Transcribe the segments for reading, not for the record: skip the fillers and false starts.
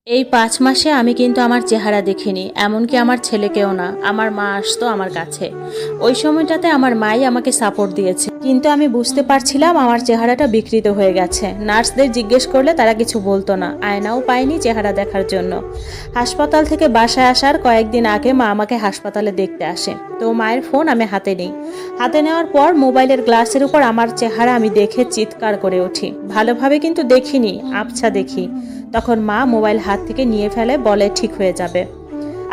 এই ৫ মাসে আমি কিন্তু আমার চেহারা দেখিনি, এমনকি আমার ছেলেকেও না। আমার মা আসতো আমার কাছে। ওই সময়টাতে আমার মাই আমাকে সাপোর্ট দিয়েছে, কিন্তু আমি বুঝতে পারছিলাম আমার চেহারাটা বিকৃত হয়ে গেছে। নার্সদের জিজ্ঞেস করলে তারা কিছু বলতো না, আয়নাও পাইনি চেহারা দেখার জন্য। হাসপাতাল থেকে বাসায় আসার কয়েকদিন আগে মা আমাকে হাসপাতালে দেখতে আসে। তো মায়ের ফোন আমি হাতে নিই। হাতে নেওয়ার পর মোবাইলের গ্লাসের উপর আমার চেহারা আমি দেখে চিৎকার করে উঠি। ভালোভাবে কিন্তু দেখিনি, আবছা দেখি। তখন মা মোবাইল হাত থেকে নিয়ে ফেলে, বলে ঠিক হয়ে যাবে।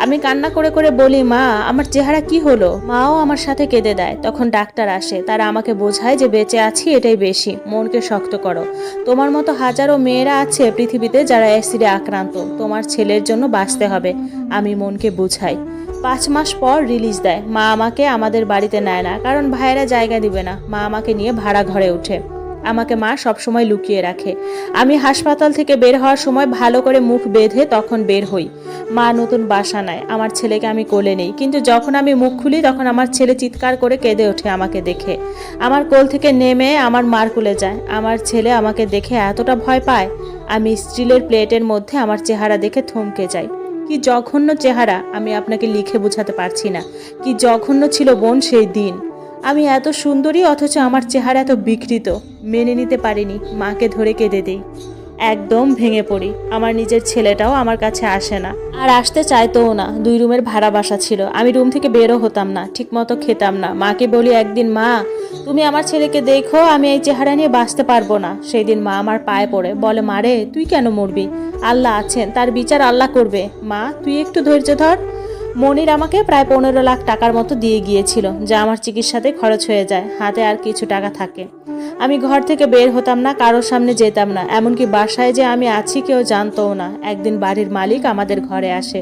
আমি কান্না করে করে বলি, মা আমার চেহারা কি হলো? মাও আমার সাথে কেঁদে দেয়। তখন ডাক্তার আসে, তারা আমাকে বোঝায় যে বেঁচে আছি এটাই বেশি, মনকে শক্ত করো। তোমার মতো হাজারো মেয়েরা আছে পৃথিবীতে যারা অ্যাসিডে আক্রান্ত, তোমার ছেলের জন্য বাঁচতে হবে। আমি মনকে বুঝাই। ৫ মাস পর রিলিজ দেয়। মা আমাকে আমাদের বাড়িতে নেয় না, কারণ ভাইয়েরা জায়গা দিবে না। মা আমাকে নিয়ে ভাড়া ঘরে ওঠে। আমাকে মা সবসময় লুকিয়ে রাখে। আমি হাসপাতাল থেকে বের হওয়ার সময় ভালো করে মুখ বেঁধে তখন বের হই। মা নতুন বাসা নেয়, আমার ছেলেকে আমি কোলে নেই। কিন্তু যখন আমি মুখ খুলি তখন আমার ছেলে চিৎকার করে কেঁদে ওঠে আমাকে দেখে। আমার কোল থেকে নেমে আমার মার কোলে যায়। আমার ছেলে আমাকে দেখে এতটা ভয় পায়, আমি স্টিলের প্লেটের মধ্যে আমার চেহারা দেখে থমকে যাই। কি জঘন্য চেহারা, আমি আপনাকে লিখে বোঝাতে পারছি না। কি জঘন্য ছিল বোন সেই দিন। আমি এত সুন্দরী, অথচ আমার চেহারা এত বিকৃত। মেনে নিতে পারিনি, মাকে ধরে কেঁদে দিই। একদম ভেঙে পড়ি। আমার নিজের ছেলেটাও আমার কাছে আসে না, আর আসতে চাইতোও না। 2 রুমের ভাড়া বাসা ছিল, আমি রুম থেকে বেরও হতাম না, ঠিকমতো খেতাম না। মাকে বলি একদিন, মা তুমি আমার ছেলেকে দেখো, আমি এই চেহারা নিয়ে বাঁচতে পারবো না। সেই দিন মা আমার পায়ে পড়ে বলে, মারে তুই কেন মরবি? আল্লাহ আছেন, তার বিচার আল্লাহ করবে। মা তুই একটু ধৈর্য ধর। মনির আমাকে প্রায় 15 লাখ টাকার মতো দিয়ে গিয়েছিল, যা আমার চিকিৎসাতে খরচ হয়ে যায়। হাতে আর কিছু টাকা থাকে। আমি ঘর থেকে বের হতাম না, কারোর সামনে যেতাম না, এমনকি বাসায় যে আমি আছি কেউ জানতও না। একদিন বাড়ির মালিক আমাদের ঘরে আসে।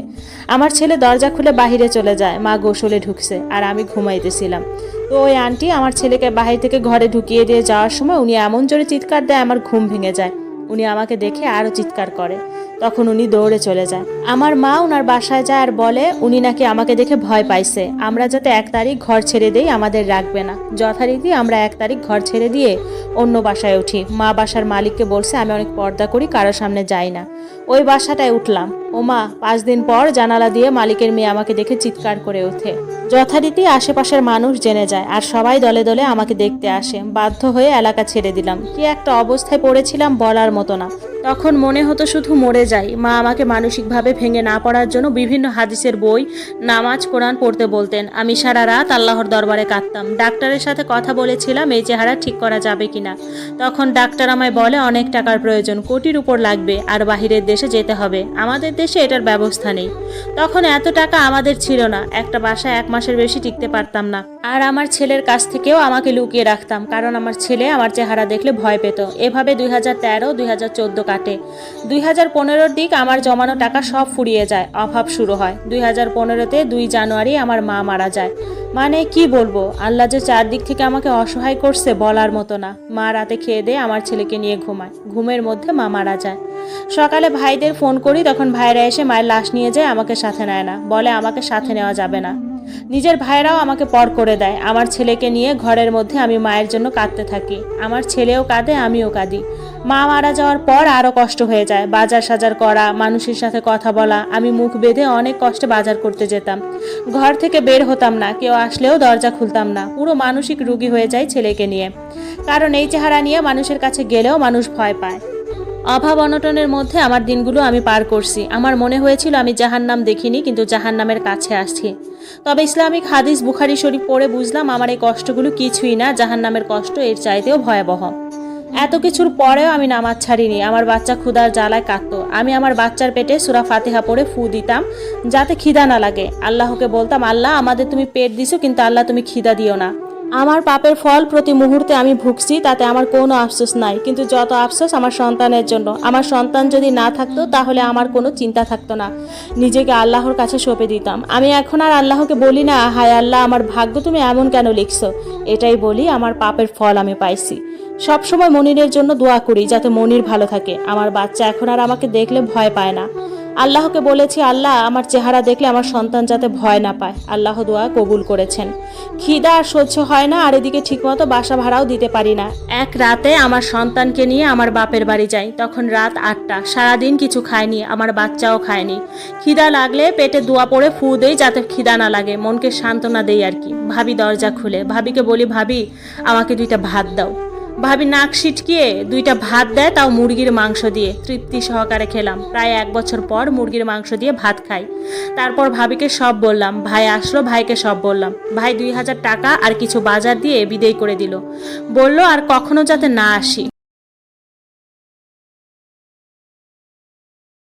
আমার ছেলে দরজা খুলে বাহিরে চলে যায়। মা গোসলে ঢুকছে আর আমি ঘুমাইতেছিলাম। তো ওই আন্টি আমার ছেলেকে বাহির থেকে ঘরে ঢুকিয়ে দিয়ে যাওয়ার সময় উনি এমন জোরে চিৎকার দেয় আমার ঘুম ভেঙে যায়। উনি আমাকে দেখে আরও চিৎকার করে। তখন উনি দৌড়ে চলে যায়। আমার মা ওনার বাসায় যায় আর বলে উনি নাকি আমাকে দেখে ভয় পাইছে, আমরা যাতে 1 তারিখ ঘর ছেড়ে দেই, আমাদের রাখবে না। যথারীতি আমরা 1 তারিখ ঘর ছেড়ে দিয়ে অন্য বাসায় উঠি। মা বাসার মালিককে বলছে আমি অনেক পর্দা করি, কারোর সামনে যাই না। ওই বাসাটায় উঠলাম। ও মা, 5 দিন পর জানালা দিয়ে মালিকের মেয়ে আমাকে দেখে চিৎকার করে ওঠে। যথারীতি আশেপাশের মানুষ জেনে যায় আর সবাই দলে দলে আমাকে দেখতে আসে। বাধ্য হয়ে এলাকা ছেড়ে দিলাম। কি একটা অবস্থায় পড়েছিলাম বলার মতো না। তখন মনে হতো শুধু মরে যাই। মা আমাকে মানসিকভাবে ভেঙে না পড়ার জন্য বিভিন্ন হাদিসের বই, নামাজ, কোরআন পড়তে বলতেন। আমি সারা রাত আল্লাহর দরবারে কাঁদতাম। ডাক্তারের সাথে কথা বলেছিলাম এই চেহারা ঠিক করা যাবে কিনা। তখন ডাক্তার আমায় বলে অনেক টাকার প্রয়োজন, কোটির উপর লাগবে, আর বাহিরের দেশে যেতে হবে। আমাদের দেশে এটার ব্যবস্থা নেই। তখন এত টাকা আমাদের ছিল না, একটা বাসায় 1 মাসের বেশি টিকতে পারতাম না। আর আমার ছেলের কাছ থেকেও আমাকে লুকিয়ে রাখতাম, কারণ আমার ছেলে আমার চেহারা দেখলে ভয় পেত। এভাবে 2013, 2014 কাটে। 2015-র দিক আমার জমানো টাকা সব ফুরিয়ে যায়, অভাব শুরু হয়। 2015-তে 2 জানুয়ারি আমার মা মারা যায়। মানে কি বলবো, আল্লাহ যে চারদিক থেকে আমাকে অসহায় করছে বলার মতো না। মা রাতে খেয়ে দিয়ে আমার ছেলেকে নিয়ে ঘুমায়। ঘুমের মধ্যে মা মারা যায়। সকালে ভাইদের ফোন করি, তখন ভাইরা এসে মায়ের লাশ নিয়ে যায়, আমাকে সাথে নেয় না, বলে আমাকে সাথে নেওয়া যাবে না। নিজের ভাইরাও আমাকে পর করে দেয়। আমার ছেলেকে নিয়ে ঘরের মধ্যে আমি মায়ের জন্য কাঁদতে থাকি। আমার ছেলেও কাঁদে, আমিও কাঁদি। মা মারা যাওয়ার পর আরও কষ্ট হয়ে যায়। বাজার সাজার করা, মানুষের সাথে কথা বলা। আমি মুখ বেঁধে অনেক কষ্টে বাজার করতে যেতাম। ঘর থেকে বের হতাম না, কেউ আসলেও দরজা খুলতাম না। পুরো মানসিক রোগী হয়ে যায় ছেলেকে নিয়ে, কারণ এই চেহারা নিয়ে মানুষের কাছে গেলেও মানুষ ভয় পায়। অভাব অনটনের মধ্যে আমার দিনগুলো আমি পার করছি। আমার মনে হয়েছিল আমি জাহান্নাম দেখিনি, কিন্তু জাহান্নামের কাছে আসছি। তবে ইসলামিক হাদিস বুখারী শরীফ পড়ে বুঝলাম আমার এই কষ্টগুলো কিছুই না, জাহান্নামের কষ্ট এর চাইতেও ভয়াবহ। এত কিছুর পরেও আমি নামাজ ছাড়িনি। আমার বাচ্চা ক্ষুধার জ্বালায় কাঁদতো। আমি আমার বাচ্চার পেটে সূরা ফাতিহা পড়ে ফু দিতাম, যাতে খিদা না লাগে। আল্লাহকে বলতাম, আল্লাহ আমাদের তুমি পেট দিছো, কিন্তু আল্লাহ তুমি খিদা দিও না। আমার পাপের ফল প্রতি মুহূর্তে আমি ভুগছি, তাতে আমার কোনো আফসোস নাই। কিন্তু যত আফসোস আমার সন্তানের জন্য। আমার সন্তান যদি না থাকতো তাহলে আমার কোনো চিন্তা থাকতো না। নিজেকে আল্লাহর কাছে সঁপে দিতাম। আমি এখন আর আল্লাহকে বলি না হায় আল্লাহ আমার ভাগ্য তুমি এমন কেন লিখছো, এটাই বলি আমার পাপের ফল আমি পাইছি। সবসময় মনিরের জন্য দোয়া করি যাতে মনির ভালো থাকে। আমার বাচ্চা এখন আর আমাকে দেখলে ভয় পায় না। আল্লাহকে বলেছি, আল্লাহ আমার চেহারা দেখলে আমার সন্তান যাতে ভয় না পায়। আল্লাহ দোয়া কবুল করেছেন। খিদা আর সহ্য হয় না, আর এদিকে ঠিকমতো বাসা ভাড়াও দিতে পারি না। এক রাতে আমার সন্তানকে নিয়ে আমার বাপের বাড়ি যাই, তখন রাত 8টা। সারাদিন কিছু খায়নি, আমার বাচ্চাও খায়নি। খিদা লাগলে পেটে দোয়া পড়ে ফু দেই যাতে খিদা না লাগে, মনকে সান্ত্বনা দেই আর কি। ভাবি দরজা খুলে, ভাবিকে বলি, ভাবি আমাকে 2টা ভাত দাও। ভাবি নাক সিটকিয়ে 2টা ভাত দেয়, তাও মুরগির মাংস দিয়ে। তৃপ্তি সহকারে খেলাম। প্রায় 1 বছর পর মুরগির মাংস দিয়ে ভাত খাই। তারপর ভাবিকে সব বললাম। ভাই আসলো, ভাইকে সব বললাম। ভাই 2000 টাকা আর কিছু বাজার দিয়ে বিদেয় করে দিল। বলল আর কখনো যাতে না আসি।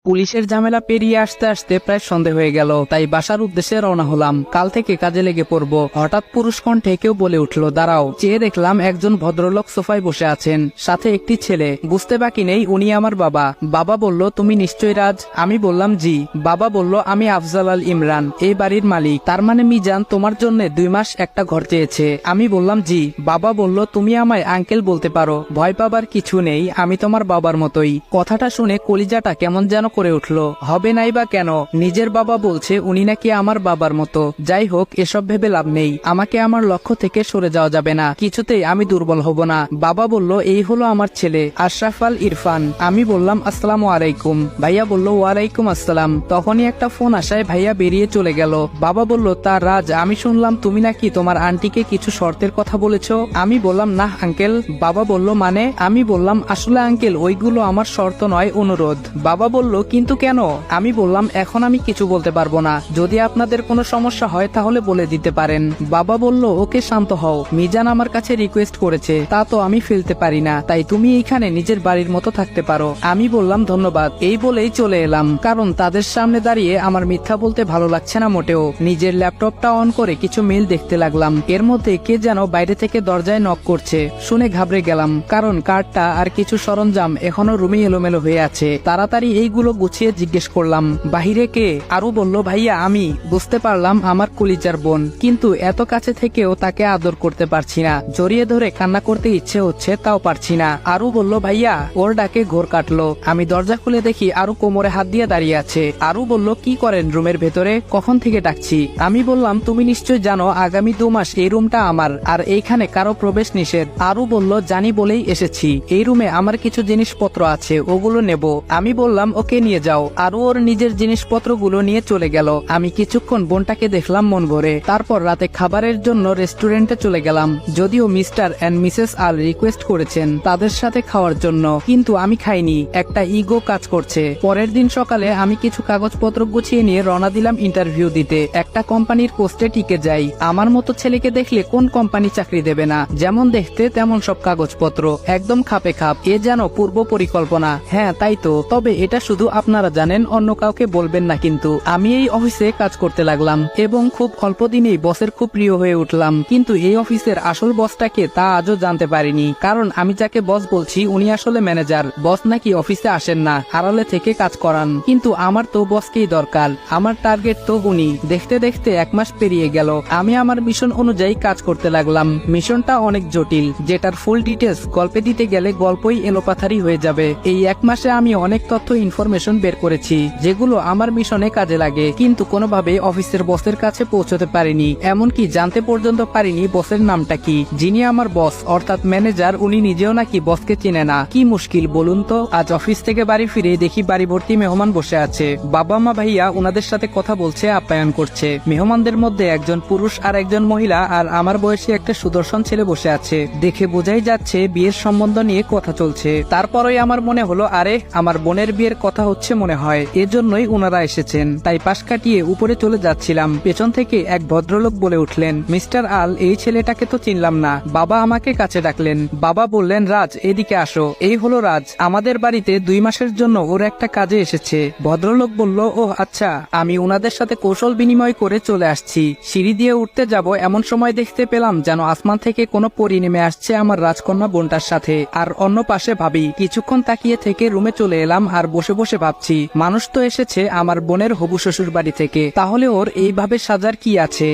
পুলিশের ঝামেলা পেরিয়ে আসতে আসতে প্রায় সন্ধে হয়ে গেল, তাই বাসার উদ্দেশ্যে রওনা হলাম। কাল থেকে কাজে লেগে পড়ব। হঠাৎ পুরুষ কণ্ঠে কেউ বলে উঠল, দাঁড়াও। চেয়ে দেখলাম একজন ভদ্রলোক সোফায় বসে আছেন, সাথে একটি ছেলে। বুঝতে বাকি নেই উনি আমার বাবা। বাবা বলল, তুমি নিশ্চয়ই রাজ? আমি বললাম জি। বাবা বলল, আমি আফজাল আল ইমরান, এই বাড়ির মালিক। তার মানে মিজান তোমার জন্য 2 মাস একটা ঘর চেয়েছে? আমি বললাম জি। বাবা বলল, তুমি আমায় আঙ্কেল বলতে পারো, ভয় পাবার কিছু নেই, আমি তোমার বাবার মতোই। কথাটা শুনে কলিজাটা কেমন যেন করে উঠল। হবে নাই বা কেন, নিজের বাবা বলছে উনি নাকি আমার বাবার মতো। যাই হোক, এসব ভেবে লাভ নেই। আমাকে আমার লক্ষ্য থেকে সরে যাওয়া যাবে না, কিছুতেই আমি দুর্বল হব না। বাবা বলল, এই হলো আমার ছেলে আশরাফ আল ইরফান। আমি বললাম, আসসালামু আলাইকুম। ভাইয়া বলল, ওয়ালাইকুম আসসালাম। তখনই একটা ফোন আসায় ভাইয়া বেরিয়ে চলে গেল। বাবা বলল, তা রাজ, আমি শুনলাম তুমি নাকি তোমার আন্টিকে কিছু শর্তের কথা বলেছ? আমি বললাম, না আঙ্কেল। বাবা বলল, মানে? আমি বললাম, আসলে আঙ্কেল ওইগুলো আমার শর্ত নয়, অনুরোধ। বাবা বলল, কিন্তু কেন? আমি বললাম, এখন আমি কিছু বলতে পারবো না, যদি আপনাদের কোনো সমস্যা হয় তাহলে বলে দিতে পারেন। বাবা বলল, ওকে শান্ত হও, মিজান আমার কাছে রিকোয়েস্ট করেছে, তা তো আমি ফেলতে পারি না, তাই তুমি এইখানে নিজের বাড়ির মতো থাকতে পারো। আমি বললাম, ধন্যবাদ। এই বলেই চলে এলাম, কারণ তাদের সামনে দাঁড়িয়ে আমার মিথ্যা বলতে ভালো লাগছে না মোটেও। নিজের ল্যাপটপটা অন করে কিছু মেইল দেখতে লাগলাম। এর মধ্যে কে যেন বাইরে থেকে দরজায় নক করছে। শুনে ঘাবড়ে গেলাম, কারণ কার্ডটা আর কিছু সরঞ্জাম এখনো রুমে এলোমেলো হয়ে আছে। তাড়াতাড়ি এইগুলো গুছিয়ে জিজ্ঞেস করলাম, বাহিরে কে? আরু বলল, ভাইয়া আমি। বুঝতে পারলাম আমার কলিজার বোন, কিন্তু এত কাছে থেকেও তাকে আদর করতে পারছি না। জড়িয়ে ধরে কান্না করতে ইচ্ছে হচ্ছে, তাও পারছি না। আরু বলল, ভাইয়া। ওর ডাকে ঘোর কাটলো। আমি দরজা খুলে দেখি আরু কোমরে হাত দিয়ে দাঁড়িয়ে আছে। আরু বলল, কি করেন রুমের ভেতরে? কখন থেকে ডাকছি? আমি বললাম, তুমি নিশ্চয় জানো আগামী 2 মাস এই রুমটা আমার, আর এইখানে কারো প্রবেশ নিষেধ। আরু বলল, জানি বলেই এসেছি। এই রুমে আমার কিছু জিনিসপত্র আছে, ওগুলো নেব। আমি বললাম, ওকে নিয়ে যাও। আরু ওর নিজের জিনিসপত্রগুলো নিয়ে চলে গেল। আমি কিছুক্ষণ বোনটাকে দেখলাম মন ভরে। তারপর রাতে খাবারের জন্য রেস্টুরেন্টে চলে গেলাম। যদিও mister and Mrs Al request করেছেন তাদের সাথে খাওয়ার জন্য, কিন্তু আমি খাইনি। একটা ইগো কাজ করছে। পরের দিন সকালে আমি কিছু কাগজপত্র গুছিয়ে নিয়ে রওনা দিলাম ইন্টারভিউ দিতে। একটা কোম্পানির পোস্টে টিকে যাই। আমার মতো ছেলেকে দেখলে কোন কোম্পানি চাকরি দেবে না? যেমন দেখতে তেমন সব কাগজপত্র, একদম খাপে খাপ। এ যেন পূর্ব পরিকল্পনা। হ্যাঁ তাই তো, তবে এটা শুধু আপনারা জানেন, অন্য কাউকে বলবেন না। কিন্তু আমি এই অফিসে কাজ করতে লাগলাম এবং খুব অল্প দিনেই বসের খুব প্রিয় হয়ে উঠলাম। কিন্তু এই অফিসের আসল বসটাকে তা আজও জানতে পারিনি, কারণ আমি যাকে বস বলছি উনি আসলে ম্যানেজার। বস নাকি অফিসে আসেন না, আড়ালে থেকে কাজ করান। কিন্তু আমার তো বসকেই দরকার, আমার টার্গেট তো উনি। দেখতে দেখতে 1 মাস পেরিয়ে গেল। আমি আমার মিশন অনুযায়ী কাজ করতে লাগলাম। মিশনটা অনেক জটিল, যেটার ফুল ডিটেলস গল্পে দিতে গেলে গল্পই এলোপাথারি হয়ে যাবে। এই 1 মাসে আমি অনেক তথ্য ইনফরমেশন বের করেছি, যেগুলো আমার মিশনে কাজে লাগে, কিন্তু কোনোভাবে অফিসের বসের কাছে পৌঁছতে পারিনি। এমনকি জানতে পর্যন্ত পারিনি বসের নামটা কি। যিনি আমার বস অর্থাৎ ম্যানেজার, উনি নিজেও নাকি বসকে চিনে না। কি মুশকিল বলুন তো। আজ অফিস থেকে বাড়ি ফিরে দেখি বাড়ি ভর্তি মেহমান বসে আছে। বাবা মা ভাইয়া ওনাদের সাথে কথা বলছে, আপ্যায়ন করছে। মেহমানদের মধ্যে একজন পুরুষ আর একজন মহিলা, আর আমার বয়সী একটা সুদর্শন ছেলে বসে আছে। দেখে বোঝাই যাচ্ছে বিয়ের সম্বন্ধ নিয়ে কথা চলছে। তারপরই আমার মনে হলো, আরে আমার বোনের বিয়ের কথা হচ্ছে মনে হয়, এজন্যই ওনারা এসেছেন। তাই পাশ কাটিয়ে উপরে চলে যাচ্ছিলাম, পেছন থেকে এক ভদ্রলোক বলে উঠলেন, মিস্টার আল, এই ছেলেটাকে তো চিনলাম না। বাবা আমাকে কাছে ডাকলেন। বাবা বললেন, রাজ এদিকে আসো। এই হলো রাজ, আমাদের বাড়িতে 2 মাসের জন্য ওর একটা কাজে এসেছে। ভদ্রলোক বলল, ও আচ্ছা। আমি ওনাদের সাথে কৌশল বিনিময় করে চলে আসছি। সিঁড়ি দিয়ে উঠতে যাব এমন সময় দেখতে পেলাম যেন আসমান থেকে কোনো পরী নেমে আসছে আমার রাজকন্যা বোনটার সাথে, আর অন্য পাশে ভাবি। কিছুক্ষণ তাকিয়ে থেকে রুমে চলে এলাম আর বসে বসে ভাবছি, মানুষ তো এসেছে আমার বোনের হবু শ্বশুর বাড়ি থেকে, তাহলে ওর এইভাবে সাজার কি আছে?